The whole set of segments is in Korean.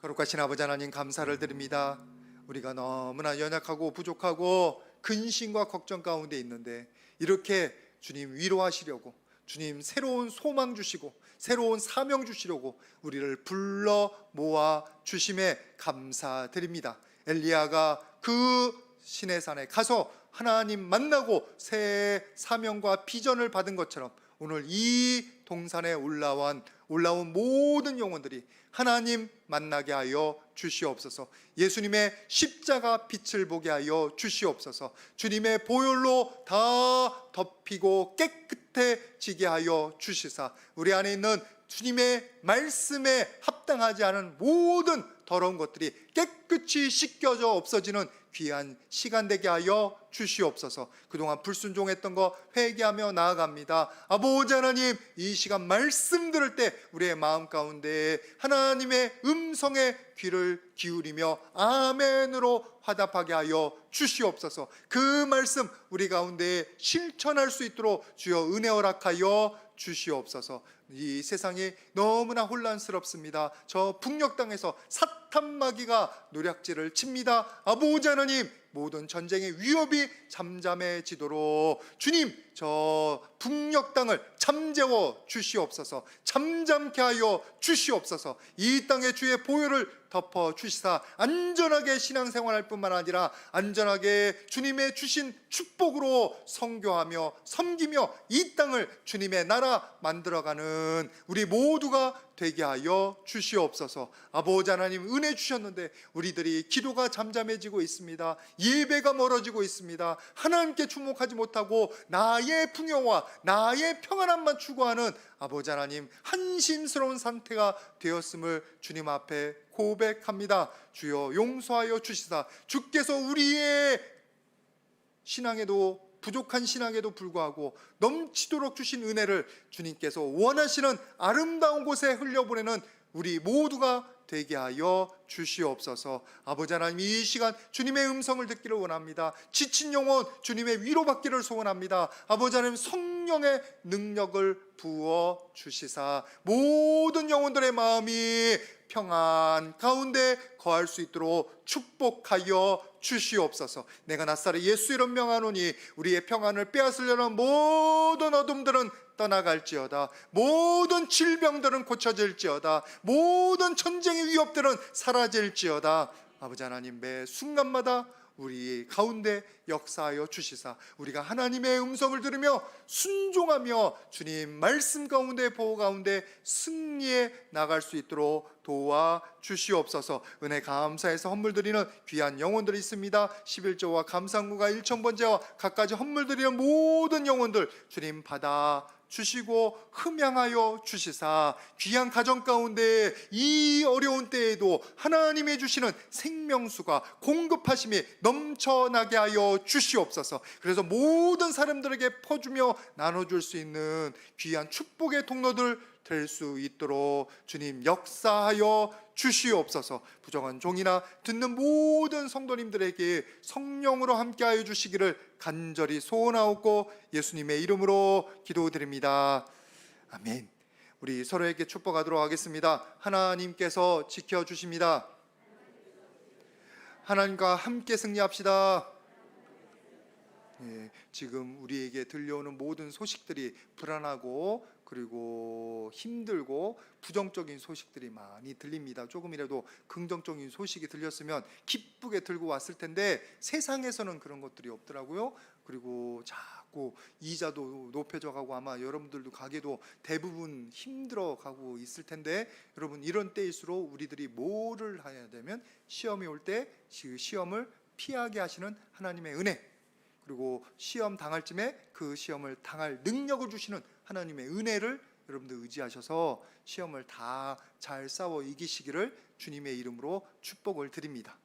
거룩하신 아버지 하나님, 감사를 드립니다. 우리가 너무나 연약하고 부족하고 근심과 걱정 가운데 있는데 이렇게 주님 위로하시려고, 주님 새로운 소망 주시고 새로운 사명 주시려고 우리를 불러 모아 주심에 감사드립니다. 엘리야가 그 시내산에 가서 하나님 만나고 새 사명과 비전을 받은 것처럼 오늘 이 동산에 올라온 모든 영혼들이 하나님 만나게 하여 주시옵소서. 예수님의 십자가 빛을 보게 하여 주시옵소서. 주님의 보혈로 다 덮이고 깨끗해지게 하여 주시사 우리 안에 있는 주님의 말씀에 합당하지 않은 모든 더러운 것들이 깨끗이 씻겨져 없어지는 귀한 시간 되게 하여 주시옵소서. 그동안 불순종했던 거 회개하며 나아갑니다. 아버지 하나님, 이 시간 말씀 들을 때 우리의 마음 가운데 하나님의 음성에 귀를 기울이며 아멘으로 화답하게 하여 주시옵소서. 그 말씀 우리 가운데 실천할 수 있도록 주여 은혜 허락하여 주시옵소서. 이 세상이 너무나 혼란스럽습니다. 저 북녘 땅에서 사탄 마귀가 노략질을 칩니다. 아버지 하나님, 모든 전쟁의 위협이 잠잠해지도록 주님, 저 북녘 땅을 잠재워 주시옵소서. 잠잠케 하여 주시옵소서. 이 땅에 주의 보혈을 덮어 주시사 안전하게 신앙생활할 뿐만 아니라 안전하게 주님의 주신 축복으로 선교하며 섬기며 이 땅을 주님의 나라 만들어가는 우리 모두가 되게 하여 주시옵소서. 아버지 하나님, 은혜 주셨는데 우리들이 기도가 잠잠해지고 있습니다. 예배가 멀어지고 있습니다. 하나님께 주목하지 못하고 나의 풍요와 나의 평안함만 추구하는 아버지 하나님, 한심스러운 상태가 되었음을 주님 앞에 고백합니다. 주여 용서하여 주시사 주께서 우리의 신앙에도 부족한 신앙에도 불구하고 넘치도록 주신 은혜를 주님께서 원하시는 아름다운 곳에 흘려보내는 우리 모두가 되게 하여 주시옵소서. 아버지 하나님, 이 시간 주님의 음성을 듣기를 원합니다. 지친 영혼 주님의 위로받기를 소원합니다. 아버지 하나님, 성령의 능력을 부어 주시사 모든 영혼들의 마음이 평안 가운데 거할 수 있도록 축복하여 주시옵소서. 내가 낫사렛 예수 이름 명하노니 우리의 평안을 빼앗으려는 모든 어둠들은 떠나갈지어다. 모든 질병들은 고쳐질지어다. 모든 전쟁의 위협들은 사라질지어다. 아버지 하나님, 매 순간마다 우리 가운데 역사하여 주시사 우리가 하나님의 음성을 들으며 순종하며 주님 말씀 가운데 보호 가운데 승리해 나갈 수 있도록 도와 주시옵소서. 은혜 감사해서 헌물 드리는 귀한 영혼들이 있습니다. 11조와 감상구가 1,000번제와 갖가지 헌물 드리는 모든 영혼들 주님 받아 주시고 흠양하여 주시사 귀한 가정 가운데 이 어려운 때에도 하나님이 주시는 생명수가 공급하심이 넘쳐나게 하여 주시옵소서. 그래서 모든 사람들에게 퍼주며 나눠줄 수 있는 귀한 축복의 통로들 될 수 있도록 주님 역사하여 주시옵소서. 부정한 종이나 듣는 모든 성도님들에게 성령으로 함께하여 주시기를 간절히 소원하옵고 예수님의 이름으로 기도드립니다. 아멘. 우리 서로에게 축복하도록 하겠습니다. 하나님께서 지켜주십니다. 하나님과 함께 승리합시다. 지금 우리에게 들려오는 모든 소식들이 불안하고 그리고 힘들고 부정적인 소식들이 많이 들립니다. 조금이라도 긍정적인 소식이 들렸으면 기쁘게 들고 왔을 텐데 세상에서는 그런 것들이 없더라고요. 그리고 자꾸 이자도 높여져 가고 아마 여러분들도 가게도 대부분 힘들어 가고 있을 텐데 여러분, 이런 때일수록 우리들이 뭐를 해야 되면 시험이 올 때 시험을 피하게 하시는 하나님의 은혜, 그리고 시험 당할 쯤에 그 시험을 당할 능력을 주시는 하나님의 은혜를 여러분들 의지하셔서 시험을 다 잘 싸워 이기시기를 주님의 이름으로 축복을 드립니다.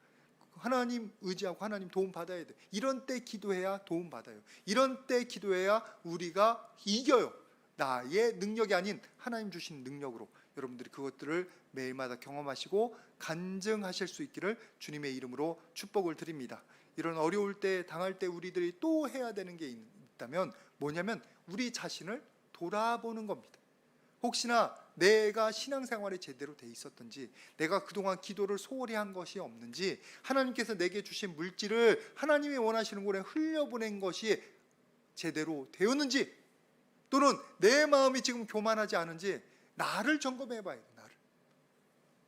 하나님 의지하고 하나님 도움 받아야 돼. 이런 때 기도해야 도움 받아요. 이런 때 기도해야 우리가 이겨요. 나의 능력이 아닌 하나님 주신 능력으로 여러분들이 그것들을 매일마다 경험하시고 간증하실 수 있기를 주님의 이름으로 축복을 드립니다. 이런 어려울 때 당할 때 우리들이 또 해야 되는 게 있다면 뭐냐면 우리 자신을 돌아보는 겁니다. 혹시나 내가 신앙생활이 제대로 돼 있었던지, 내가 그동안 기도를 소홀히 한 것이 없는지, 하나님께서 내게 주신 물질을 하나님이 원하시는 곳에 흘려보낸 것이 제대로 되었는지, 또는 내 마음이 지금 교만하지 않은지 나를 점검해 봐야 돼. 나를.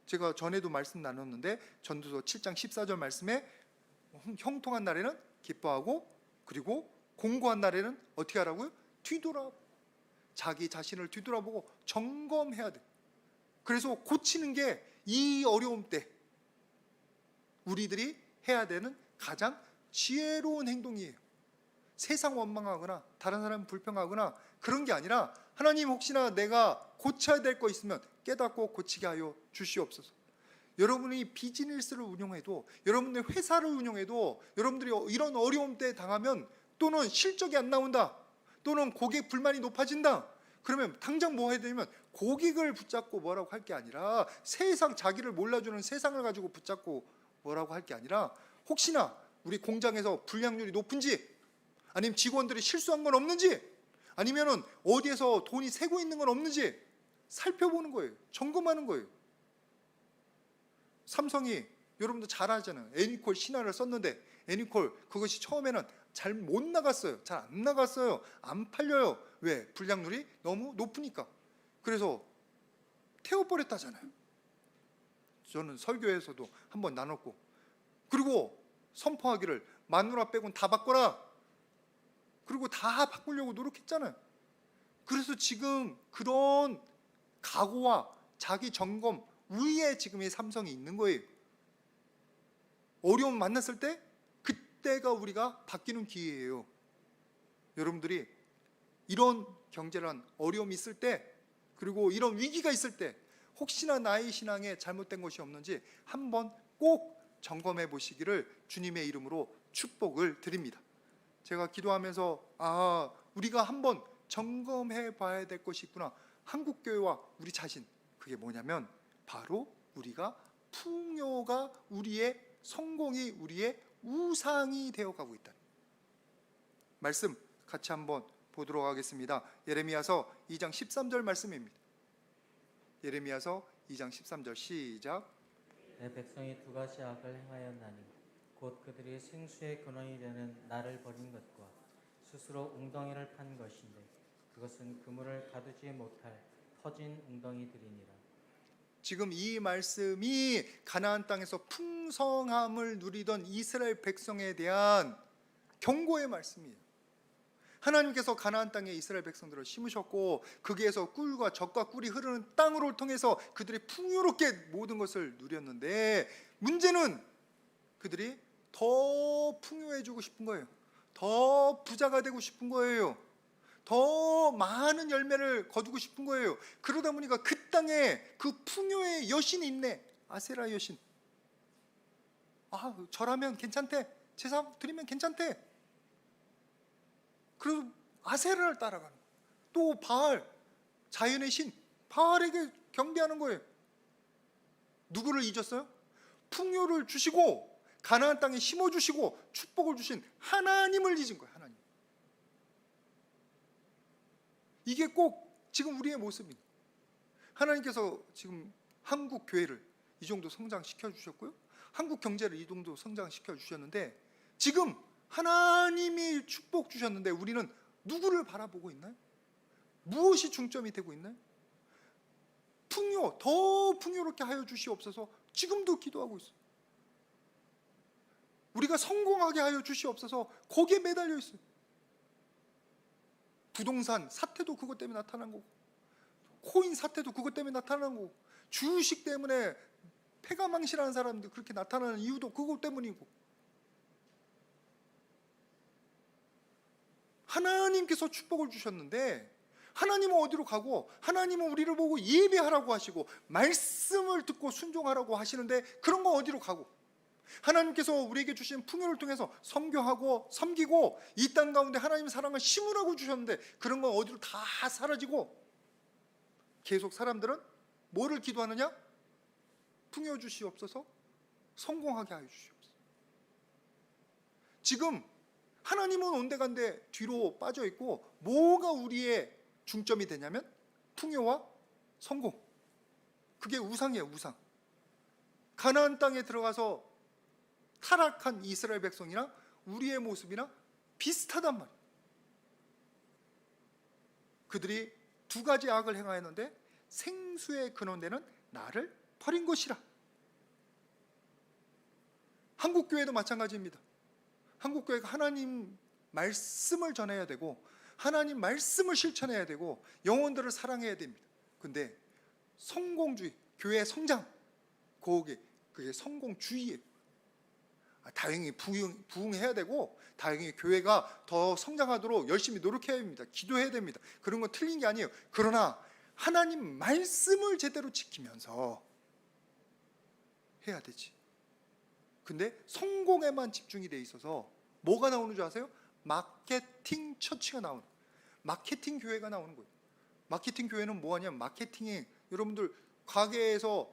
제가 전에도 말씀 나눴는데 전도서 7장 14절 말씀에 형통한 날에는 기뻐하고, 그리고 공고한 날에는 어떻게 하라고요? 뒤돌아보고, 자기 자신을 뒤돌아보고 점검해야 돼. 그래서 고치는 게 이 어려움 때 우리들이 해야 되는 가장 지혜로운 행동이에요. 세상 원망하거나 다른 사람 불평하거나 그런 게 아니라, 하나님 혹시나 내가 고쳐야 될 거 있으면 깨닫고 고치게 하여 주시옵소서. 여러분이 비즈니스를 운영해도, 여러분의 회사를 운영해도, 여러분들이 이런 어려움 때 당하면, 또는 실적이 안 나온다, 또는 고객 불만이 높아진다, 그러면 당장 뭐 해야 되냐면 고객을 붙잡고 뭐라고 할 게 아니라, 세상, 자기를 몰라주는 세상을 가지고 붙잡고 뭐라고 할 게 아니라, 혹시나 우리 공장에서 불량률이 높은지, 아니면 직원들이 실수한 건 없는지, 아니면은 어디에서 돈이 새고 있는 건 없는지 살펴보는 거예요. 점검하는 거예요. 삼성이, 여러분도 잘 아잖아요. 애니콜 신화를 썼는데 애니콜 그것이 처음에는 잘 못 나갔어요. 잘 안 나갔어요. 안 팔려요. 왜? 불량률이 너무 높으니까. 그래서 태워버렸다잖아요. 저는 설교에서도 한번 나눴고, 그리고 선포하기를 마누라 빼곤 다 바꿔라, 그리고 다 바꾸려고 노력했잖아요. 그래서 지금 그런 각오와 자기 점검 위에 지금 이 삼성이 있는 거예요. 어려움 만났을 때 그때가 우리가 바뀌는 기회예요. 여러분들이 이런 경제란 어려움이 있을 때, 그리고 이런 위기가 있을 때 혹시나 나의 신앙에 잘못된 것이 없는지 한번 꼭 점검해 보시기를 주님의 이름으로 축복을 드립니다. 제가 기도하면서 우리가 한번 점검해 봐야 될 것이 있구나. 한국교회와 우리 자신, 그게 뭐냐면 바로 우리가 풍요가 우리의 성공이 우리의 우상이 되어가고 있다. 말씀 같이 한번 보도록 하겠습니다. 예레미야서 2장 13절 말씀입니다. 예레미야서 2장 13절 시작. 내 백성이 두 가지 악을 행하였나니 곧 그들이 생수의 근원이 되는 나를 버린 것과 스스로 웅덩이를 판 것인데 그것은 그물을 가두지 못할 터진 웅덩이들이니라. 지금 이 말씀이 가나안 땅에서 풍성함을 누리던 이스라엘 백성에 대한 경고의 말씀이에요. 하나님께서 가나안 땅에 이스라엘 백성들을 심으셨고, 거기에서 꿀과 젖과 꿀이 흐르는 땅으로 통해서 그들이 풍요롭게 모든 것을 누렸는데, 문제는 그들이 더 풍요해지고 싶은 거예요. 더 부자가 되고 싶은 거예요. 더 많은 열매를 거두고 싶은 거예요. 그러다 보니까 그 땅에 그 풍요의 여신이 있네. 아세라 여신. 절하면 괜찮대. 제사 드리면 괜찮대. 그래서 아세라를 따라가는 거예요. 또 바알, 자연의 신 바알에게 경배하는 거예요. 누구를 잊었어요? 풍요를 주시고 가나안 땅에 심어주시고 축복을 주신 하나님을 잊은 거예요. 하나님. 이게 꼭 지금 우리의 모습입니다. 하나님께서 지금 한국 교회를 이 정도 성장시켜 주셨고요, 한국 경제를 이 정도 성장시켜 주셨는데, 지금 하나님이 축복 주셨는데 우리는 누구를 바라보고 있나요? 무엇이 중점이 되고 있나요? 풍요, 더 풍요롭게 하여 주시옵소서 지금도 기도하고 있어요. 우리가 성공하게 하여 주시옵소서 거기에 매달려 있어요. 부동산 사태도 그것 때문에 나타난 거고, 코인 사태도 그것 때문에 나타난 거고, 주식 때문에 폐가망신하는 사람들 그렇게 나타나는 이유도 그것 때문이고, 하나님께서 축복을 주셨는데 하나님은 어디로 가고, 하나님은 우리를 보고 예배하라고 하시고 말씀을 듣고 순종하라고 하시는데 그런 거 어디로 가고, 하나님께서 우리에게 주신 풍요를 통해서 선교하고 섬기고 이 땅 가운데 하나님의 사랑을 심으라고 주셨는데 그런 건 어디로 다 사라지고, 계속 사람들은 뭐를 기도하느냐? 풍요 주시옵소서, 성공하게 하여 주시옵소서. 지금 하나님은 온데간데 뒤로 빠져 있고, 뭐가 우리의 중점이 되냐면 풍요와 성공. 그게 우상이에요, 우상. 가나안 땅에 들어가서 타락한 이스라엘 백성이나 우리의 모습이나 비슷하단 말이에요. 그들이 두 가지 악을 행하였는데 생수의 근원되는 나를 버린 것이라. 한국교회도 마찬가지입니다. 한국교회가 하나님 말씀을 전해야 되고 하나님 말씀을 실천해야 되고 영혼들을 사랑해야 됩니다. 근데 성공주의, 교회 성장, 그게 성공주의예요. 다행히 부흥해야 되고 다행히 교회가 더 성장하도록 열심히 노력해야 됩니다. 기도해야 됩니다. 그런 건 틀린 게 아니에요. 그러나 하나님 말씀을 제대로 지키면서 해야 되지. 근데 성공에만 집중이 돼 있어서 뭐가 나오는 줄 아세요? 마케팅 처치가 나오는 거예요. 마케팅 교회가 나오는 거예요. 마케팅 교회는 뭐하냐면 마케팅에 여러분들 가게에서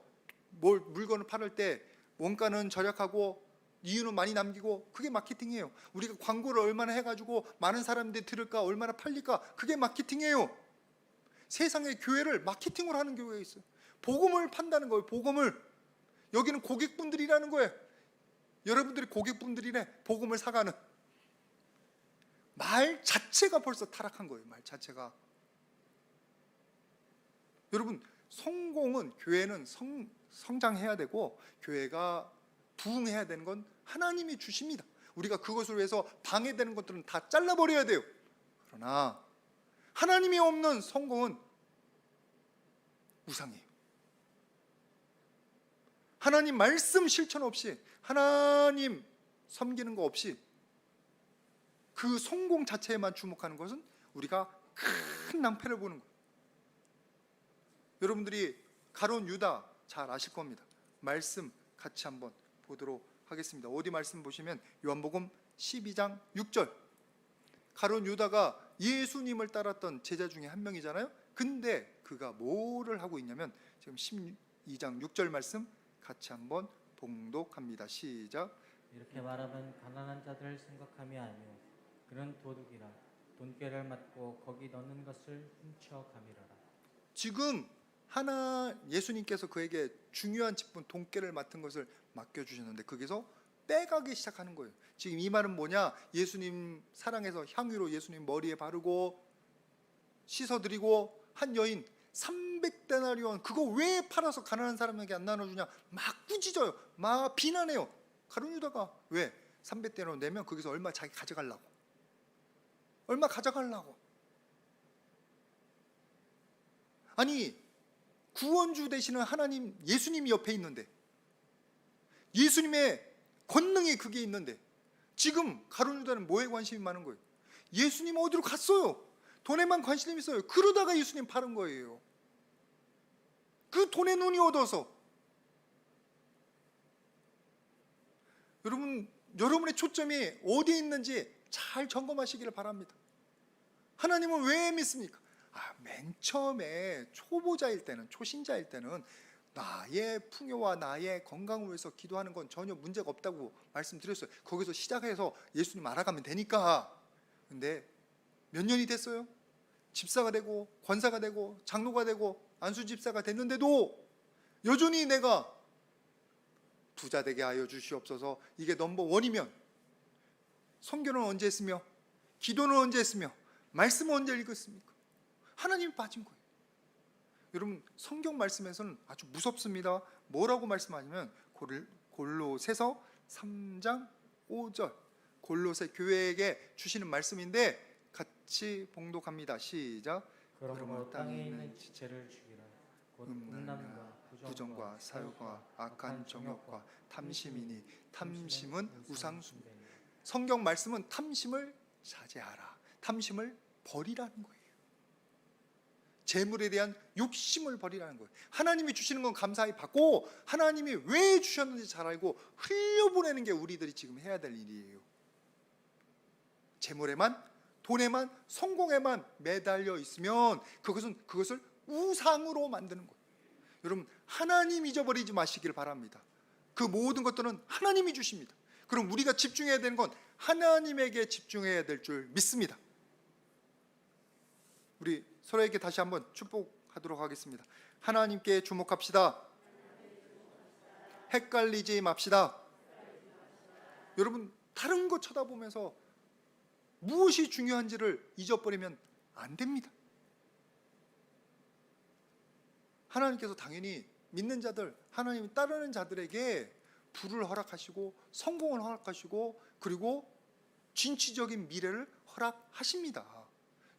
물건을 팔을 때 원가는 절약하고 이윤은 많이 남기고 그게 마케팅이에요. 우리가 광고를 얼마나 해가지고 많은 사람들이 들을까 얼마나 팔릴까 그게 마케팅이에요. 세상에 교회를 마케팅으로 하는 교회가 있어요. 복음을 판다는 거예요. 복음을. 여기는 고객분들이라는 거예요. 여러분들이 고객분들이래. 복음을 사가는 말 자체가 벌써 타락한 거예요. 말 자체가. 여러분 성공은 교회는 성장해야 되고 교회가 부흥해야 되는 건 하나님이 주십니다. 우리가 그것을 위해서 방해되는 것들은 다 잘라버려야 돼요. 그러나 하나님이 없는 성공은 우상이에요. 하나님 말씀 실천 없이 하나님 섬기는 거 없이 그 성공 자체에만 주목하는 것은 우리가 큰 낭패를 보는 거예요. 여러분들이 가룟 유다 잘 아실 겁니다. 말씀 같이 한번 보도록 하겠습니다. 어디 말씀 보시면 요한복음 12장 6절. 가룟 유다가 예수님을 따랐던 제자 중에 한 명이잖아요. 근데 그가 뭐를 하고 있냐면 지금 12장 6절 말씀 같이 한번 봉독합니다. 시작. 이렇게 말하면 가난한 자들을 생각함이 아니오 그는 도둑이라 돈꾀를 맞고 거기 넣는 것을 훔쳐 가미라라. 지금 예수님께서 그에게 중요한 직분 돈깨를 맡은 것을 맡겨주셨는데 거기서 빼가기 시작하는 거예요. 지금 이 말은 뭐냐? 예수님 사랑해서 향유로 예수님 머리에 바르고 씻어드리고 한 여인 300데나리온 그거 왜 팔아서 가난한 사람에게 안 나눠주냐? 막 꾸짖어요. 막 비난해요. 가룟 유다가 왜? 300데나리온 내면 거기서 얼마 자기 가져가려고. 얼마 가져가려고. 아니 구원주 되시는 하나님 예수님이 옆에 있는데 예수님의 권능이 그게 있는데 지금 가룟 유다는 뭐에 관심이 많은 거예요? 예수님 어디로 갔어요? 돈에만 관심이 있어요. 그러다가 예수님 파는 거예요. 그 돈에 눈이 어두워서. 여러분의 초점이 어디에 있는지 잘 점검하시기를 바랍니다. 하나님은 왜 믿습니까? 맨 처음에 초보자일 때는 초신자일 때는 나의 풍요와 나의 건강을 위해서 기도하는 건 전혀 문제가 없다고 말씀드렸어요. 거기서 시작해서 예수님 알아가면 되니까. 근데 몇 년이 됐어요? 집사가 되고 권사가 되고 장로가 되고 안수집사가 됐는데도 여전히 내가 부자 되게 하여 주시옵소서 이게 넘버원이면 선교는 언제 했으며 기도는 언제 했으며 말씀은 언제 읽었습니까? 하나님이 빠진 거예요. 여러분 성경 말씀에서는 아주 무섭습니다. 뭐라고 말씀하냐면 골로새서 3장 5절 골로새 교회에게 주시는 말씀인데 같이 봉독합니다. 시작. 그러므로 땅에 있는 지체를 죽이라. 곧 음란과 부정과 사욕과 악한 정욕과 탐심이니 탐심은 우상숭배. 성경 말씀은 탐심을 자제하라. 탐심을 버리라는 거예요. 재물에 대한 욕심을 버리라는 거예요. 하나님이 주시는 건 감사히 받고 하나님이 왜 주셨는지 잘 알고 흘려보내는 게 우리들이 지금 해야 될 일이에요. 재물에만 돈에만 성공에만 매달려 있으면 그것을 우상으로 만드는 거예요. 여러분 하나님 잊어버리지 마시길 바랍니다. 그 모든 것들은 하나님이 주십니다. 그럼 우리가 집중해야 되는 건 하나님에게 집중해야 될 줄 믿습니다. 우리 서로에게 다시 한번 축복하도록 하겠습니다. 하나님께 주목합시다. 헷갈리지 맙시다. 여러분, 다른 거 쳐다보면서 무엇이 중요한지를 잊어버리면 안 됩니다. 하나님께서 당연히 믿는 자들, 하나님을 따르는 자들에게 부를 허락하시고 성공을 허락하시고 그리고 진취적인 미래를 허락하십니다.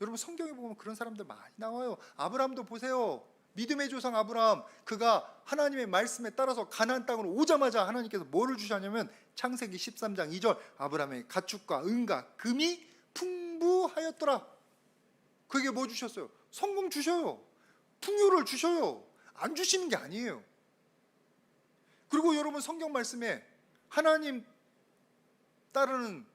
여러분, 성경에 보면 그런 사람들 많이 나와요. 아브라함도 보세요. 믿음의 조상 아브라함, 그가 하나님의 말씀에 따라서 가나안 땅으로 오자마자 하나님께서 뭐를 주셨냐면 창세기 13장 2절, 아브라함의 가축과 은과 금이 풍부하였더라. 그게 뭐 주셨어요? 성공 주셔요. 풍요를 주셔요. 안 주시는 게 아니에요. 그리고 여러분, 성경 말씀에 하나님 따르는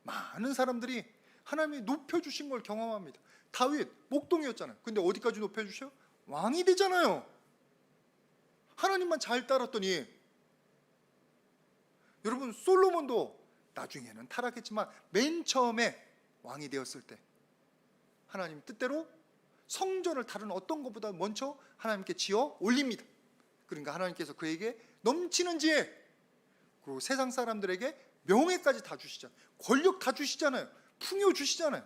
많은 사람들이 하나님이 높여주신 걸 경험합니다. 다윗 목동이었잖아요. 근데 어디까지 높여주셔요? 왕이 되잖아요. 하나님만 잘 따랐더니. 여러분, 솔로몬도 나중에는 타락했지만 맨 처음에 왕이 되었을 때 하나님 뜻대로 성전을 다른 어떤 것보다 먼저 하나님께 지어 올립니다. 그러니까 하나님께서 그에게 넘치는 지혜, 그리고 세상 사람들에게 명예까지 다 주시잖아요. 권력 다 주시잖아요. 풍요 주시잖아요.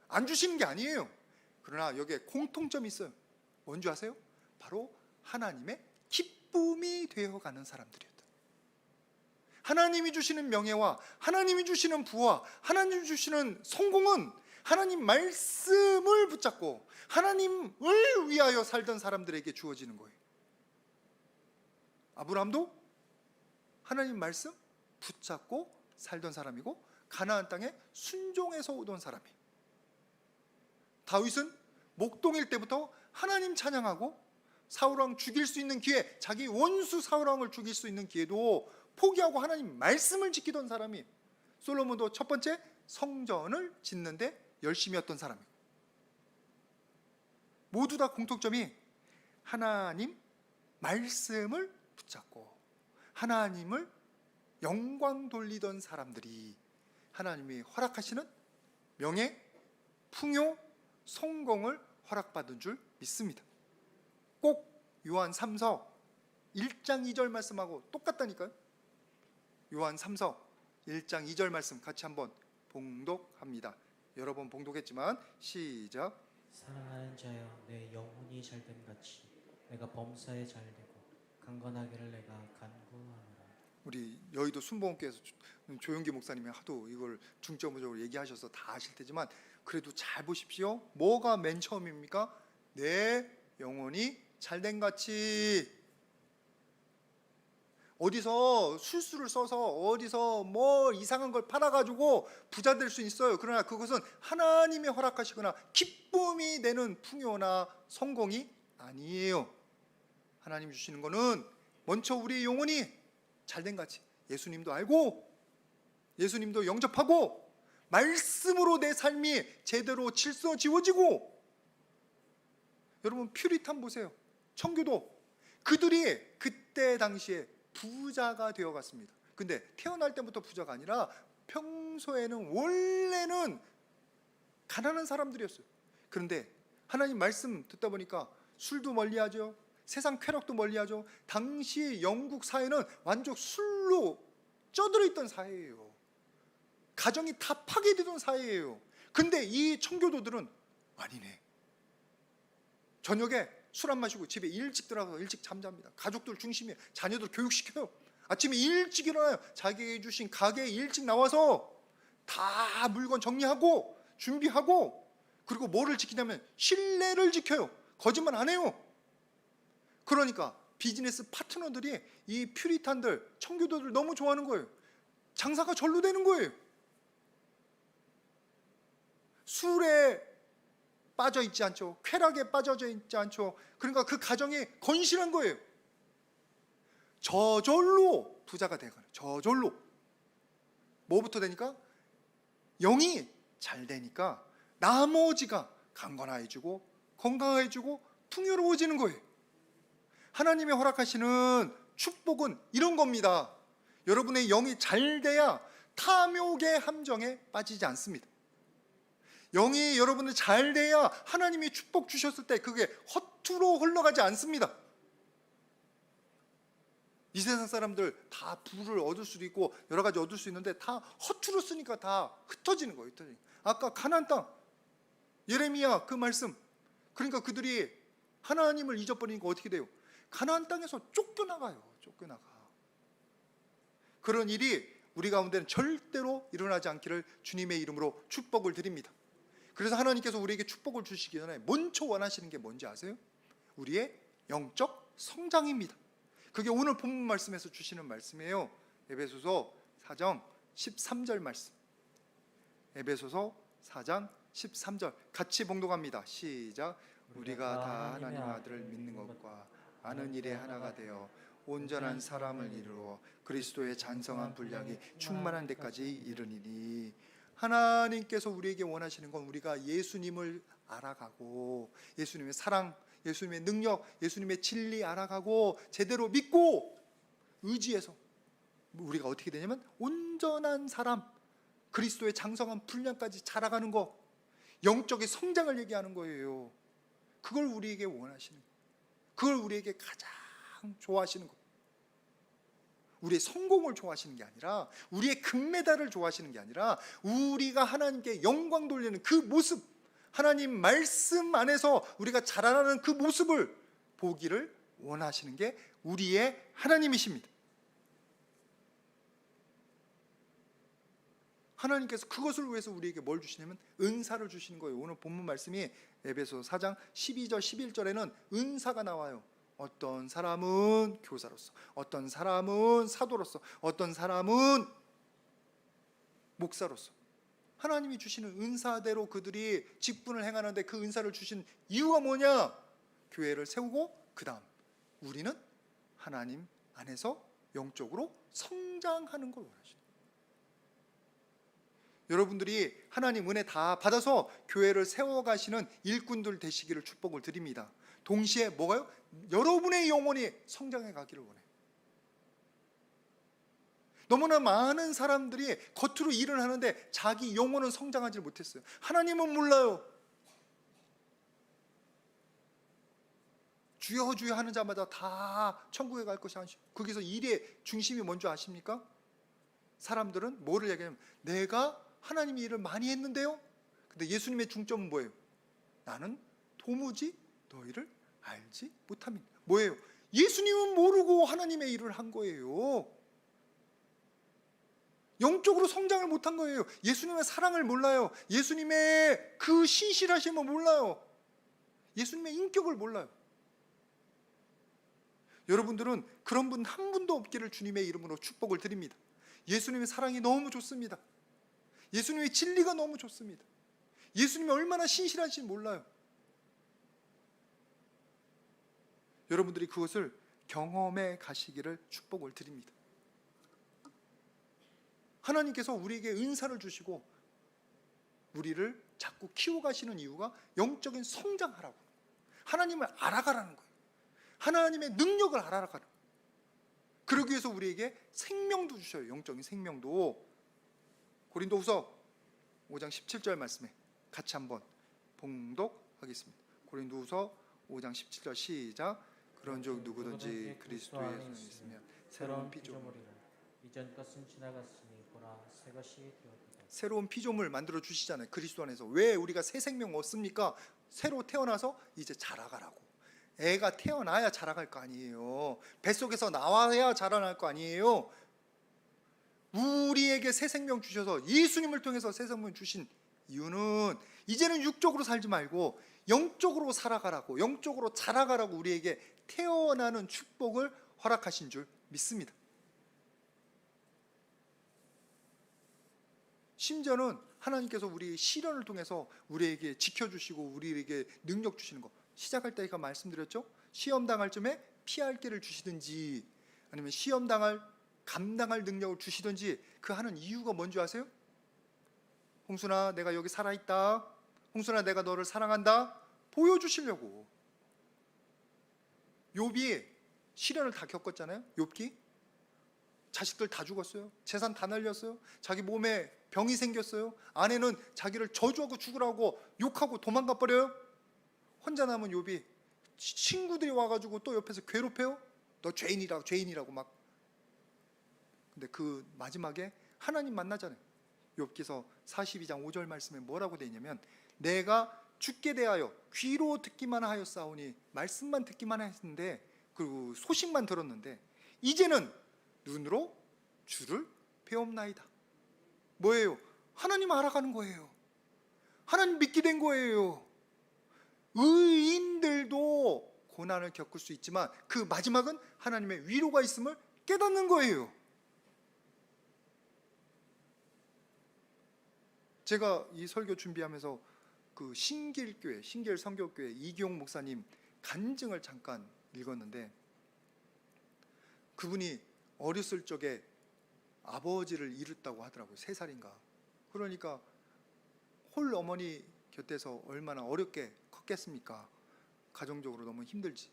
안 주시는 게 아니에요. 그러나 여기에 공통점이 있어요. 뭔지 아세요? 바로 하나님의 기쁨이 되어가는 사람들이었다. 하나님이 주시는 명예와 하나님이 주시는 부와 하나님이 주시는 성공은 하나님 말씀을 붙잡고 하나님을 위하여 살던 사람들에게 주어지는 거예요. 아브라함도 하나님 말씀 붙잡고 살던 사람이고 가나안 땅에 순종해서 오던 사람이에요. 다윗은 목동일 때부터 하나님 찬양하고 사울왕 죽일 수 있는 기회, 자기 원수 사울왕을 죽일 수 있는 기회도 포기하고 하나님 말씀을 지키던 사람이, 솔로몬도 첫 번째 성전을 짓는데 열심히 했던 사람이고, 모두 다 공통점이 하나님 말씀을 붙잡고 하나님을 영광 돌리던 사람들이 하나님이 허락하시는 명예, 풍요, 성공을 허락받은 줄 믿습니다. 꼭 요한 3서 1장 2절 말씀하고 똑같다니까요. 요한 3서 1장 2절 말씀 같이 한번 봉독합니다. 여러 번 봉독했지만 시작. 사랑하는 자여, 내 영혼이 잘됨 같이 내가 범사에 잘되고 강건하기를 내가 간구하노라. 우리 여의도 순복음교회에서 조용기 목사님이 하도 이걸 중점적으로 얘기하셔서 다 아실 테지만 그래도 잘 보십시오. 뭐가 맨 처음입니까? 내 영혼이 잘된 같이. 어디서 술수를 써서 어디서 뭐 이상한 걸 팔아가지고 부자 될 수 있어요. 그러나 그것은 하나님이 허락하시거나 기쁨이 되는 풍요나 성공이 아니에요. 하나님 주시는 거는 먼저 우리 영혼이 잘된 같이 예수님도 알고 예수님도 영접하고 말씀으로 내 삶이 제대로 질서 지워지고. 여러분, 퓨리탄 보세요. 청교도, 그들이 그때 당시에 부자가 되어갔습니다. 근데 태어날 때부터 부자가 아니라 평소에는 원래는 가난한 사람들이었어요. 그런데 하나님 말씀 듣다 보니까 술도 멀리하죠. 세상 쾌락도 멀리하죠. 당시 영국 사회는 완전 술로 쪄들어 있던 사회예요. 가정이 다 파괴되던 사회예요. 근데 이 청교도들은 아니네. 저녁에 술 안 마시고 집에 일찍 들어가서 일찍 잠잡니다. 가족들 중심에 자녀들 교육시켜요. 아침에 일찍 일어나요. 자기에게 주신 가게에 일찍 나와서 다 물건 정리하고 준비하고, 그리고 뭐를 지키냐면 신뢰를 지켜요. 거짓말 안 해요. 그러니까 비즈니스 파트너들이 이 퓨리탄들, 청교도들 너무 좋아하는 거예요. 장사가 절로 되는 거예요. 술에 빠져 있지 않죠. 쾌락에 빠져 있지 않죠. 그러니까 그 가정이 건실한 거예요. 저절로 부자가 되거나, 저절로 뭐부터 되니까? 영이 잘 되니까 나머지가 강건해지고 건강해지고 풍요로워지는 거예요. 하나님이 허락하시는 축복은 이런 겁니다. 여러분의 영이 잘 돼야 탐욕의 함정에 빠지지 않습니다. 영이 여러분들 잘 돼야 하나님이 축복 주셨을 때 그게 허투루 흘러가지 않습니다. 이 세상 사람들 다 부를 얻을 수도 있고 여러 가지 얻을 수 있는데 다 허투루 쓰니까 다 흩어지는 거예요. 흩어지는. 아까 가나안 땅, 예레미야 그 말씀. 그러니까 그들이 하나님을 잊어버리니까 어떻게 돼요? 가나안 땅에서 쫓겨나가요. 쫓겨나가. 그런 일이 우리 가운데는 절대로 일어나지 않기를 주님의 이름으로 축복을 드립니다. 그래서 하나님께서 우리에게 축복을 주시기 전에 먼저 원하시는 게 뭔지 아세요? 우리의 영적 성장입니다. 그게 오늘 본문 말씀에서 주시는 말씀이에요. 에베소서 4장 13절 말씀. 에베소서 4장 13절 같이 봉독합니다. 시작. 우리가 다 하나님의 아들을 믿는 것과 아는 일에 하나가 되어 온전한 사람을 이루어 그리스도의 잔성한 분량이 충만한 데까지 이르니니. 하나님께서 우리에게 원하시는 건 우리가 예수님을 알아가고 예수님의 사랑, 예수님의 능력, 예수님의 진리 알아가고 제대로 믿고 의지해서 우리가 어떻게 되냐면 온전한 사람, 그리스도의 장성한 분량까지 자라가는 거, 영적인 성장을 얘기하는 거예요. 그걸 우리에게 원하시는 거예요. 그걸 우리에게 가장 좋아하시는 거예요. 우리의 성공을 좋아하시는 게 아니라, 우리의 금메달을 좋아하시는 게 아니라 우리가 하나님께 영광 돌리는 그 모습, 하나님 말씀 안에서 우리가 자라나는 그 모습을 보기를 원하시는 게 우리의 하나님이십니다. 하나님께서 그것을 위해서 우리에게 뭘 주시냐면 은사를 주시는 거예요. 오늘 본문 말씀이 에베소 4장 12절 11절에는 은사가 나와요. 어떤 사람은 교사로서, 어떤 사람은 사도로서, 어떤 사람은 목사로서 하나님이 주시는 은사대로 그들이 직분을 행하는데 그 은사를 주신 이유가 뭐냐? 교회를 세우고 그 다음 우리는 하나님 안에서 영적으로 성장하는 걸 원하시는 거예요. 여러분들이 하나님 은혜 다 받아서 교회를 세워가시는 일꾼들 되시기를 축복을 드립니다. 동시에 뭐가요? 여러분의 영혼이 성장해 가기를 원해요. 너무나 많은 사람들이 겉으로 일을 하는데 자기 영혼은 성장하지 못했어요. 하나님은 몰라요. 주여 주여 하는 자마다 다 천국에 갈 것이 아니죠. 거기서 일의 중심이 뭔지 아십니까? 사람들은 뭐를 얘기하냐면 내가 하나님의 일을 많이 했는데요. 근데 예수님의 중점은 뭐예요? 나는 도무지 너희를 알지 못함이다. 뭐예요? 예수님은 모르고 하나님의 일을 한 거예요. 영적으로 성장을 못한 거예요. 예수님의 사랑을 몰라요. 예수님의 그 신실하심을 몰라요. 예수님의 인격을 몰라요. 여러분들은 그런 분 한 분도 없기를 주님의 이름으로 축복을 드립니다. 예수님의 사랑이 너무 좋습니다. 예수님의 진리가 너무 좋습니다. 예수님이 얼마나 신실한지 몰라요. 여러분들이 그것을 경험해 가시기를 축복을 드립니다. 하나님께서 우리에게 은사를 주시고 우리를 자꾸 키워가시는 이유가 영적인 성장하라고, 하나님을 알아가라는 거예요. 하나님의 능력을 알아가라는 거예요. 그러기 위해서 우리에게 생명도 주셔요. 영적인 생명도. 고린도후서 5장 17절 말씀에 같이 한번 봉독하겠습니다. 고린도후서 5장 17절 시작. 그런즉 누구든지 그리스도 안에 있으면 새로운 피조물이라. 이전 것은 지나갔으니 보라 새 것이 되었도다. 새로운 피조물 만들어 주시잖아요. 그리스도 안에서. 왜 우리가 새 생명 얻습니까? 새로 태어나서 이제 자라가라고. 애가 태어나야 자라갈 거 아니에요. 뱃속에서 나와야 자라날 거 아니에요. 우리에게 새 생명 주셔서 예수님을 통해서 새 생명 주신 이유는 이제는 육적으로 살지 말고 영적으로 살아가라고, 영적으로 자라가라고 우리에게 태어나는 축복을 허락하신 줄 믿습니다. 심지어는 하나님께서 우리 시련을 통해서 우리에게 지켜주시고 우리에게 능력 주시는 거, 시작할 때 제가 말씀드렸죠. 시험 당할 쯤에 피할 길을 주시든지 아니면 시험 감당할 능력을 주시든지 그 하는 이유가 뭔지 아세요? 홍순아 내가 여기 살아있다, 홍순아 내가 너를 사랑한다 보여주시려고. 욥이 시련을 다 겪었잖아요. 욥기 자식들 다 죽었어요. 재산 다 날렸어요. 자기 몸에 병이 생겼어요. 아내는 자기를 저주하고 죽으라고 욕하고 도망가 버려요. 혼자 남은 욥이 친구들이 와가지고 또 옆에서 괴롭혀요. 너 죄인이라고 막. 근데 그 마지막에 하나님 만나잖아요. 욥기서 42장 5절 말씀에 뭐라고 되어 있냐면, 내가 죽게 대하여 귀로 듣기만 하였사오니, 말씀만 듣기만 했는데, 그리고 소식만 들었는데 이제는 눈으로 주를 배움나이다. 뭐예요? 하나님 알아가는 거예요. 하나님 믿게 된 거예요. 의인들도 고난을 겪을 수 있지만 그 마지막은 하나님의 위로가 있음을 깨닫는 거예요. 제가 이 설교 준비하면서 그 신길교회, 신길 성교교회 이기용 목사님 간증을 잠깐 읽었는데, 그분이 어렸을 적에 아버지를 잃었다고 하더라고요. 3살인가. 그러니까 홀 어머니 곁에서 얼마나 어렵게 컸겠습니까? 가정적으로 너무 힘들지.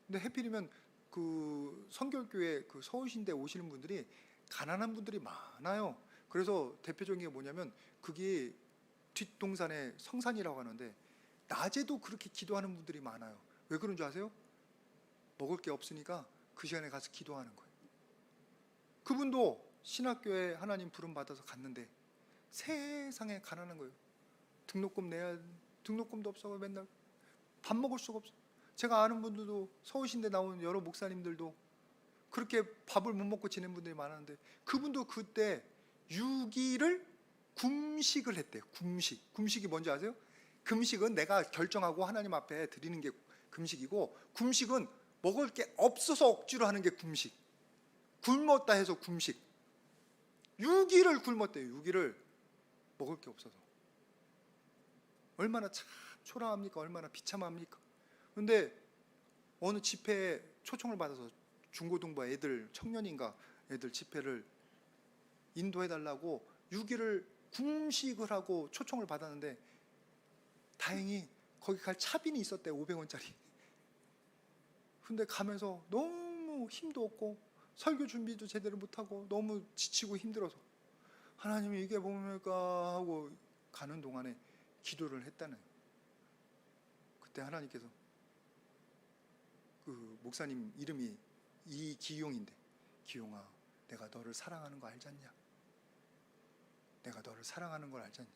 근데 해필이면 그 성결교회 그 서울신대 오시는 분들이 가난한 분들이 많아요. 그래서 대표적인 게 뭐냐면, 그게 뒷동산에 성산이라고 하는데 낮에도 그렇게 기도하는 분들이 많아요. 왜 그런 줄 아세요? 먹을 게 없으니까 그 시간에 가서 기도하는 거예요. 그분도 신학교에 하나님 부름 받아서 갔는데 세상에 가난한 거예요. 등록금 내야, 등록금도 없어. 맨날 밥 먹을 수가 없어. 제가 아는 분들도, 서울신대 나온 여러 목사님들도 그렇게 밥을 못 먹고 지낸 분들이 많았는데, 그분도 그때 6일을 금식을 했대요. 금식이 뭔지 아세요? 금식은 내가 결정하고 하나님 앞에 드리는 게 금식이고, 금식은 먹을 게 없어서 억지로 하는 게 금식. 굶었다 해서 금식. 6일을 굶었대요. 6일을 먹을 게 없어서. 얼마나 참 초라합니까? 얼마나 비참합니까? 근데 어느 집회에 초청을 받아서 중고등부 애들, 청년인가 애들 집회를 인도해달라고 6일을 금식을 하고 초청을 받았는데, 다행히 거기 갈 차비는 있었대. 500원짜리. 근데 가면서 너무 힘도 없고 설교 준비도 제대로 못하고 너무 지치고 힘들어서, 하나님이 이게 뭡니까 하고 가는 동안에 기도를 했다는. 그때 하나님께서, 그 목사님 이름이 이기용인데, 기용아, 내가 너를 사랑하는 거 알지 않냐? 내가 너를 사랑하는 걸 알지 않냐?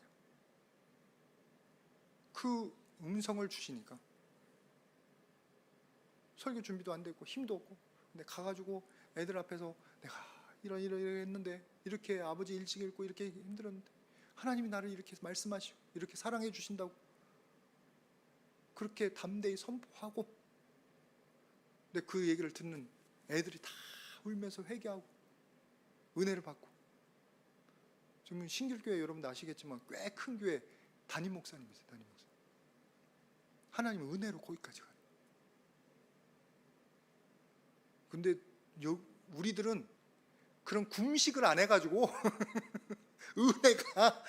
그 음성을 주시니까 설교 준비도 안 됐고 힘도 없고, 근데 가가지고 애들 앞에서 내가 이런 했는데, 이렇게 아버지 일찍 읽고 이렇게 힘들었는데 하나님이 나를 이렇게 말씀하시고 이렇게 사랑해 주신다고 그렇게 담대히 선포하고, 근데 그 얘기를 듣는 애들이 다 울면서 회개하고 은혜를 받고. 지금 신길교회 여러분도 아시겠지만 꽤 큰 교회 담임 목사님이세요. 담임 목사. 하나님의 은혜로 거기까지 가요. 근데 우리들은 그런 금식을 안 해가지고 은혜가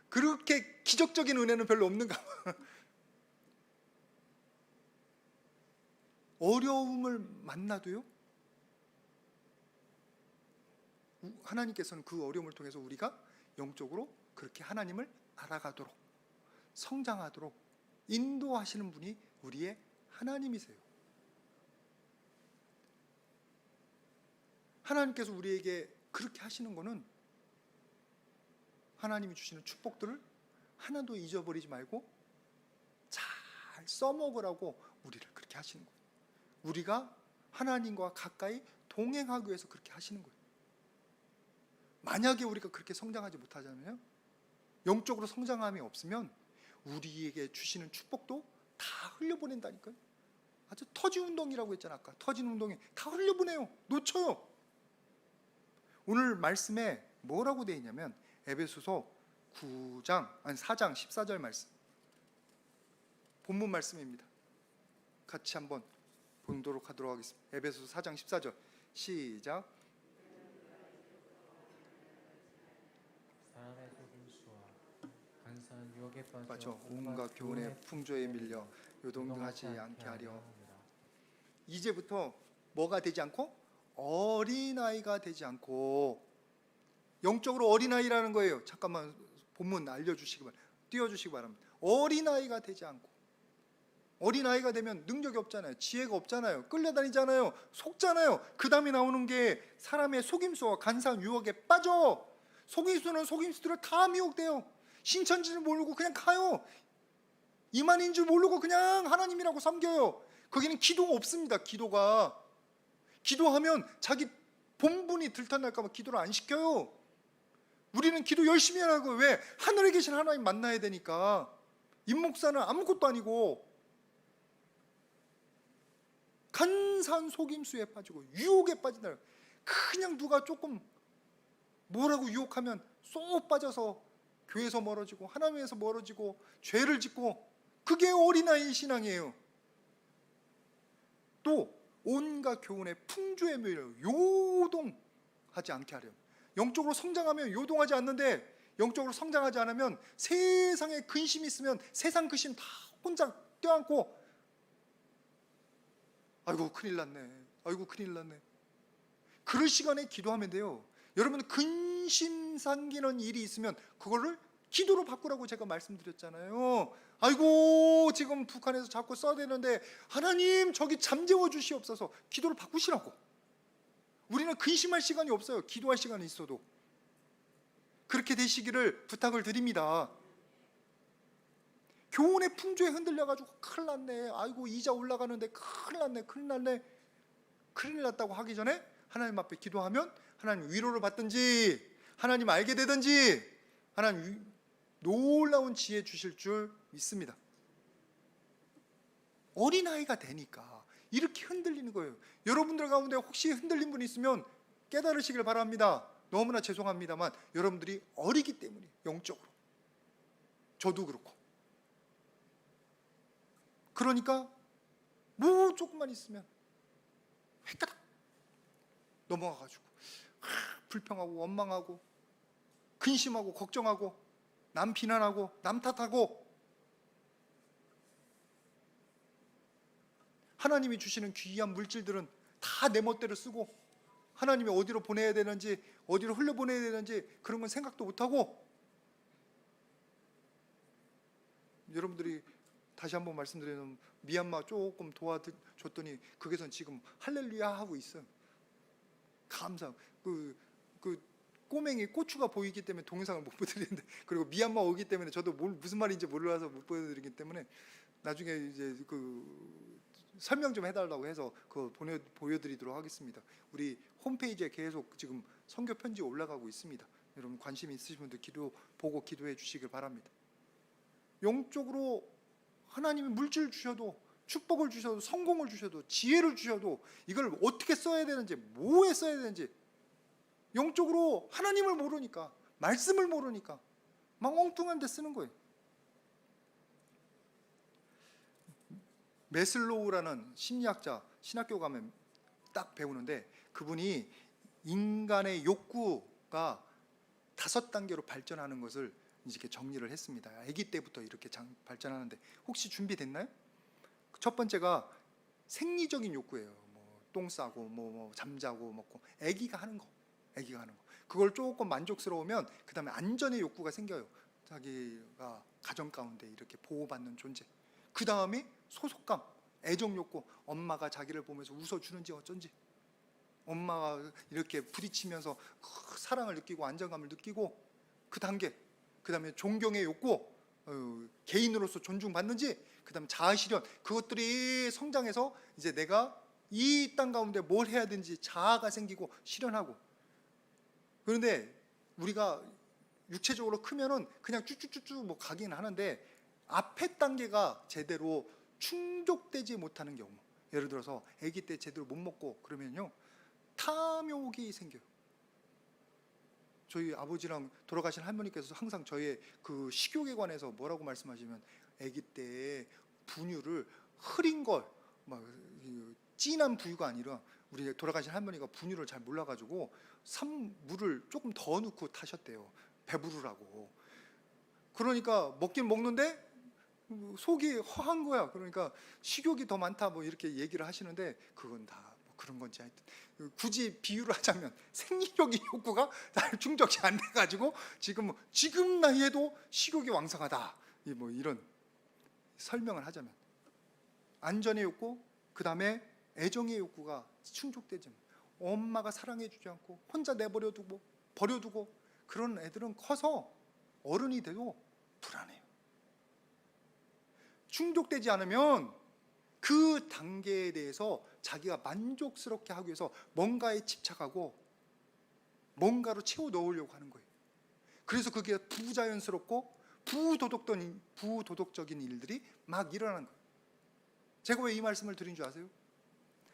그렇게 기적적인 은혜는 별로 없는가 봐. 어려움을 만나도요, 하나님께서는 그 어려움을 통해서 우리가 영적으로 그렇게 하나님을 알아가도록, 성장하도록 인도하시는 분이 우리의 하나님이세요. 하나님께서 우리에게 그렇게 하시는 거는 하나님이 주시는 축복들을 하나도 잊어버리지 말고 잘 써먹으라고 우리를 그렇게 하시는 거예요. 우리가 하나님과 가까이 동행하기 위해서 그렇게 하시는 거예요. 만약에 우리가 그렇게 성장하지 못하잖아요, 영적으로 성장함이 없으면 우리에게 주시는 축복도 다 흘려보낸다니까요. 아주 터진 운동이라고 했잖아. 아까 터진 운동이 다 흘려보내요. 놓쳐요. 오늘 말씀에 뭐라고 되어 있냐면, 에베소서 4장 14절 말씀, 본문 말씀입니다. 같이 한번 보도록 하도록 하겠습니다. 에베소서 4장 14절 시작. 사람의 속인 수와 간사한 유혹에 빠져 맞죠. 온갖 교훈의 풍조에 밀려 요동하지 않게 하려. 합니다. 이제부터 뭐가 되지 않고, 어린아이가 되지 않고 영적으로 어린아이라는 거예요. 잠깐만 본문 알려주시기 바랍니다. 띄워주시기 바랍니다. 어린아이가 되지 않고, 어린아이가 되면 능력이 없잖아요. 지혜가 없잖아요. 끌려다니잖아요. 속잖아요. 그 다음에 나오는 게 사람의 속임수와 간사한 유혹에 빠져. 속임수는 속임수들을 다 미혹돼요. 신천지를 모르고 그냥 가요. 이만인 줄 모르고 그냥 하나님이라고 섬겨요. 거기는 기도가 없습니다. 기도가. 기도하면 자기 본분이 들통날까 봐 기도를 안 시켜요. 우리는 기도 열심히 하라고. 왜? 하늘에 계신 하나님 만나야 되니까. 임목사는 아무것도 아니고 간사한 속임수에 빠지고 유혹에 빠진다. 그냥 누가 조금 뭐라고 유혹하면 쏙 빠져서 교회에서 멀어지고 하나님에서 멀어지고 죄를 짓고, 그게 어린아이 신앙이에요. 또 온갖 교훈의 풍조의 묘를 요동하지 않게 하려. 영적으로 성장하면 요동하지 않는데, 영적으로 성장하지 않으면 세상에 근심이 있으면 세상 근심 다 혼자 껴안고 아이고 큰일 났네, 아이고 큰일 났네. 그럴 시간에 기도하면 돼요. 여러분, 근심 생기는 일이 있으면 그거를 기도로 바꾸라고 제가 말씀드렸잖아요. 아이고 지금 북한에서 자꾸 써대는데 하나님 저기 잠재워 주시옵소서. 기도를 바꾸시라고. 우리는 근심할 시간이 없어요. 기도할 시간이 있어도. 그렇게 되시기를 부탁을 드립니다. 교훈의 풍조에 흔들려가지고 큰일 났네, 아이고 이자 올라가는데 큰일 났네, 큰일 났네, 큰일 났다고 하기 전에 하나님 앞에 기도하면 하나님 위로를 받든지 하나님 알게 되든지 하나님 놀라운 지혜 주실 줄 믿습니다. 어린아이가 되니까 이렇게 흔들리는 거예요. 여러분들 가운데 혹시 흔들린 분이 있으면 깨달으시길 바랍니다. 너무나 죄송합니다만 여러분들이 어리기 때문에, 영적으로. 저도 그렇고. 그러니까 뭐 조금만 있으면 획가닥 넘어가가지고 불평하고 원망하고 근심하고 걱정하고 남 비난하고 남 탓하고, 하나님이 주시는 귀한 물질들은 다 내 멋대로 쓰고 하나님이 어디로 보내야 되는지 어디로 흘려보내야 되는지 그런 건 생각도 못하고. 여러분들이 다시 한번 말씀드리면 미얀마 조금 도와줬더니 거기선 지금 할렐루야 하고 있어요. 감사. 그 꼬맹이 고추가 보이기 때문에 동영상을 못 보여드리는데, 그리고 미얀마 오기 때문에 저도 무슨 말인지 몰라서 못 보여드리기 때문에 나중에 이제 그 설명 좀 해달라고 해서 그거 보여드리도록 하겠습니다. 우리 홈페이지에 계속 지금 선교 편지 올라가고 있습니다. 여러분 관심 있으신 분들 보고 기도해 주시길 바랍니다. 영적으로 하나님이 물질 주셔도, 축복을 주셔도, 성공을 주셔도, 지혜를 주셔도 이걸 어떻게 써야 되는지, 뭐에 써야 되는지, 영적으로 하나님을 모르니까, 말씀을 모르니까 막 엉뚱한 데 쓰는 거예요. 메슬로우라는 심리학자, 신학교 가면 딱 배우는데, 그분이 인간의 욕구가 5단계로 발전하는 것을 이렇게 정리를 했습니다. 아기 때부터 이렇게 발전하는데, 혹시 준비됐나요? 첫 번째가 생리적인 욕구예요. 똥 싸고 뭐 잠자고 먹고, 아기가 하는 거. 그걸 조금 만족스러우면 그 다음에 안전의 욕구가 생겨요. 자기가 가정 가운데 이렇게 보호받는 존재. 그 다음에 소속감, 애정 욕구. 엄마가 자기를 보면서 웃어주는지 어쩐지, 엄마가 이렇게 부딪히면서 그 사랑을 느끼고 안정감을 느끼고. 그 단계. 그 다음에 존경의 욕구, 개인으로서 존중받는지. 그 다음에 자아실현. 그것들이 성장해서 이제 내가 이 땅 가운데 뭘 해야 되는지 자아가 생기고 실현하고. 그런데 우리가 육체적으로 크면은 그냥 쭈쭈쭈쭈 뭐 가긴 하는데, 앞에 단계가 제대로 충족되지 못하는 경우, 예를 들어서 아기 때 제대로 못 먹고 그러면요, 탐욕이 생겨요. 저희 아버지랑 돌아가신 할머니께서 항상 저의 그 식욕에 관해서 뭐라고 말씀하시면, 아기 때 분유를 흐린 걸, 막 진한 부유가 아니라, 우리 돌아가신 할머니가 분유를 잘 몰라가지고 물을 조금 더 넣고 타셨대요. 배부르라고. 그러니까 먹긴 먹는데 속이 허한 거야. 그러니까 식욕이 더 많다 뭐 이렇게 얘기를 하시는데, 그건 다 그런 건지 하여튼 굳이 비유를 하자면 생리적인 욕구가 날 충족이 안 돼가지고 지금 나이에도 식욕이 왕성하다. 뭐 이런 설명을 하자면 안전의 욕구, 그 다음에 애정의 욕구가 충족되지 않는, 엄마가 사랑해주지 않고 혼자 버려두고 그런 애들은 커서 어른이 돼도 불안해요. 충족되지 않으면 그 단계에 대해서 자기가 만족스럽게 하기 위해서 뭔가에 집착하고 뭔가로 채워 넣으려고 하는 거예요. 그래서 그게 부자연스럽고 부도덕적인 일들이 막 일어나는 거예요. 제가 왜 이 말씀을 드린 줄 아세요?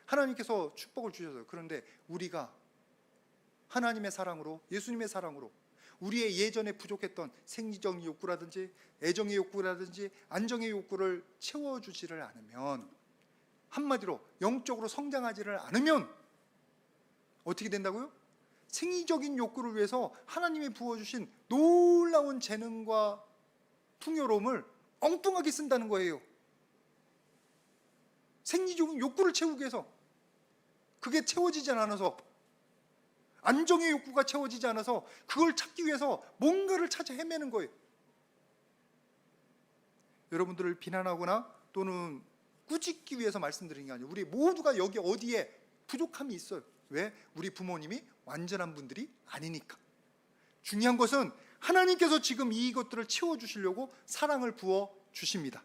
하나님께서 축복을 주셔서요. 그런데 우리가 하나님의 사랑으로, 예수님의 사랑으로 우리의 예전에 부족했던 생리적인 욕구라든지 애정의 욕구라든지 안정의 욕구를 채워주지를 않으면, 한마디로 영적으로 성장하지를 않으면 어떻게 된다고요? 생리적인 욕구를 위해서 하나님이 부어주신 놀라운 재능과 풍요로움을 엉뚱하게 쓴다는 거예요. 생리적인 욕구를 채우기 위해서, 그게 채워지지 않아서, 안정의 욕구가 채워지지 않아서 그걸 찾기 위해서 뭔가를 찾아 헤매는 거예요. 여러분들을 비난하거나 또는 꾸짖기 위해서 말씀드리는 게 아니에요. 우리 모두가 여기 어디에 부족함이 있어요. 왜? 우리 부모님이 완전한 분들이 아니니까. 중요한 것은 하나님께서 지금 이것들을 채워주시려고 사랑을 부어 주십니다.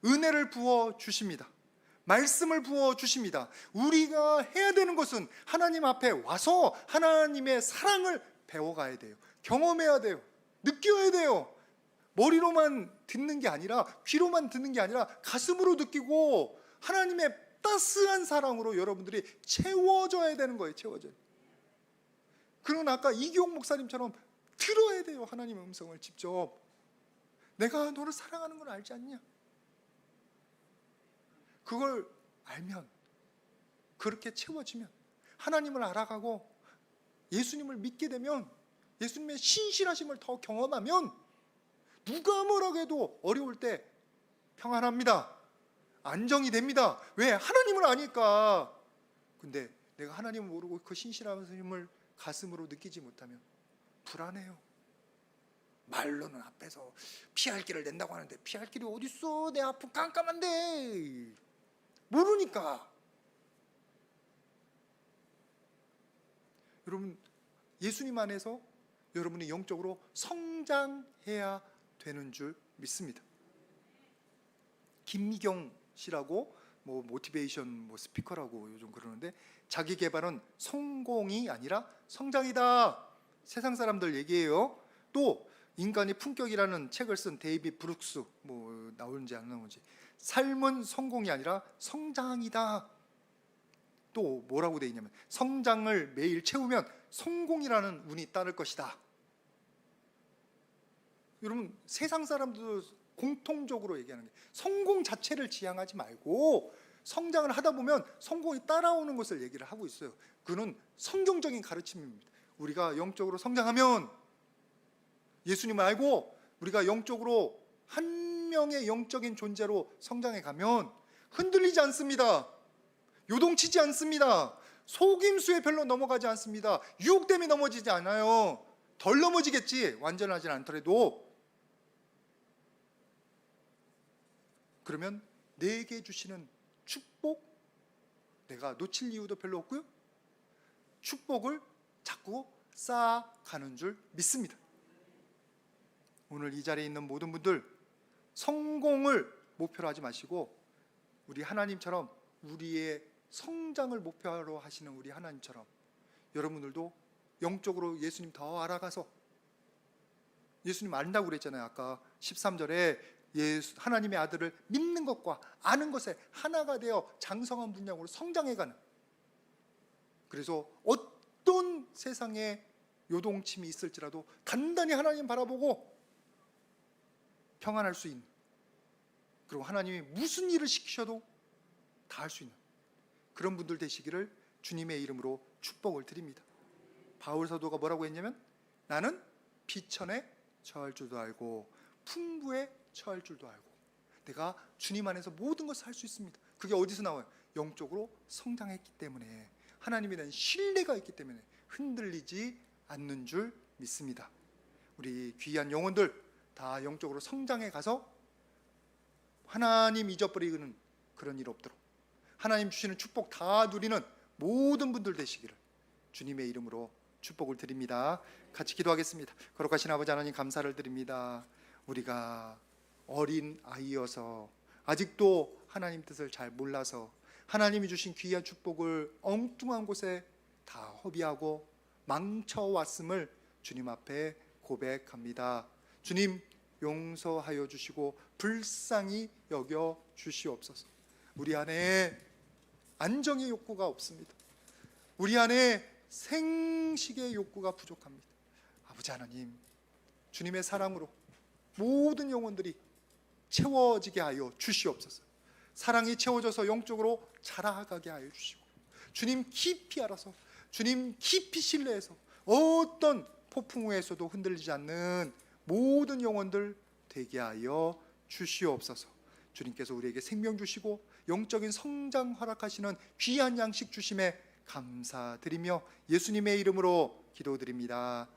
은혜를 부어 주십니다. 말씀을 부어 주십니다. 우리가 해야 되는 것은 하나님 앞에 와서 하나님의 사랑을 배워가야 돼요. 경험해야 돼요. 느껴야 돼요. 머리로만 듣는 게 아니라, 귀로만 듣는 게 아니라 가슴으로 느끼고 하나님의 따스한 사랑으로 여러분들이 채워져야 되는 거예요. 채워져요. 그런 아까 이기용 목사님처럼 들어야 돼요. 하나님의 음성을 직접. 내가 너를 사랑하는 걸 알지 않냐? 그걸 알면, 그렇게 채워지면, 하나님을 알아가고 예수님을 믿게 되면, 예수님의 신실하심을 더 경험하면 누가 뭐라고 해도 어려울 때 평안합니다. 안정이 됩니다. 왜? 하나님을 아니까. 근데 내가 하나님을 모르고 그 신실하심을 가슴으로 느끼지 못하면 불안해요. 말로는 앞에서 피할 길을 낸다고 하는데 피할 길이 어딨어? 내 앞은 깜깜한데. 모르니까. 여러분, 예수님 안에서 여러분이 영적으로 성장해야 되는 줄 믿습니다. 김미경 씨라고 모티베이션 스피커라고 요즘 그러는데, 자기 개발은 성공이 아니라 성장이다. 세상 사람들 얘기예요. 또 인간의 품격이라는 책을 쓴 데이비드 브룩스, 나오는지 안 나오는지, 삶은 성공이 아니라 성장이다. 또 뭐라고 돼 있냐면, 성장을 매일 채우면 성공이라는 운이 따를 것이다. 여러분, 세상 사람들도 공통적으로 얘기하는 게, 성공 자체를 지향하지 말고 성장을 하다 보면 성공이 따라오는 것을 얘기를 하고 있어요. 그는 성경적인 가르침입니다. 우리가 영적으로 성장하면, 예수님을 알고 우리가 영적으로 한 명의 영적인 존재로 성장해 가면 흔들리지 않습니다. 요동치지 않습니다. 속임수에 별로 넘어가지 않습니다. 유혹 때문에 넘어지지 않아요. 덜 넘어지겠지, 완전하진 않더라도. 그러면 내게 주시는 축복, 내가 놓칠 이유도 별로 없고요, 축복을 자꾸 쌓아가는 줄 믿습니다. 오늘 이 자리에 있는 모든 분들, 성공을 목표로 하지 마시고 우리 하나님처럼, 우리의 성장을 목표로 하시는 우리 하나님처럼 여러분들도 영적으로 예수님 더 알아가서, 예수님 안다고 그랬잖아요. 아까 13절에 하나님의 아들을 믿는 것과 아는 것에 하나가 되어 장성한 분량으로 성장해가는, 그래서 어떤 세상에 요동침이 있을지라도 단단히 하나님 바라보고 평안할 수 있는, 그리고 하나님이 무슨 일을 시키셔도 다 할 수 있는 그런 분들 되시기를 주님의 이름으로 축복을 드립니다. 바울 사도가 뭐라고 했냐면, 나는 비천에 처할 줄도 알고 풍부에 처할 줄도 알고, 내가 주님 안에서 모든 것을 할 수 있습니다. 그게 어디서 나와요? 영적으로 성장했기 때문에, 하나님에 대한 신뢰가 있기 때문에 흔들리지 않는 줄 믿습니다. 우리 귀한 영혼들 다 영적으로 성장해 가서 하나님 잊어버리는 그런 일 없도록 하나님 주시는 축복 다 누리는 모든 분들 되시기를 주님의 이름으로 축복을 드립니다. 같이 기도하겠습니다. 거룩하신 아버지 하나님, 감사를 드립니다. 우리가 어린 아이여서 아직도 하나님 뜻을 잘 몰라서 하나님이 주신 귀한 축복을 엉뚱한 곳에 다 허비하고 망쳐왔음을 주님 앞에 고백합니다. 주님, 용서하여 주시고 불쌍히 여겨 주시옵소서. 우리 안에 안정의 욕구가 없습니다. 우리 안에 생식의 욕구가 부족합니다. 아버지 하나님, 주님의 사랑으로 모든 영혼들이 채워지게 하여 주시옵소서. 사랑이 채워져서 영적으로 자라가게 하여 주시고, 주님 깊이 알아서, 주님 깊이 신뢰해서 어떤 폭풍 후에서도 흔들리지 않는 모든 영혼들 되게 하여 주시옵소서. 주님께서 우리에게 생명 주시고 영적인 성장 허락하시는 귀한 양식 주심에 감사드리며 예수님의 이름으로 기도드립니다.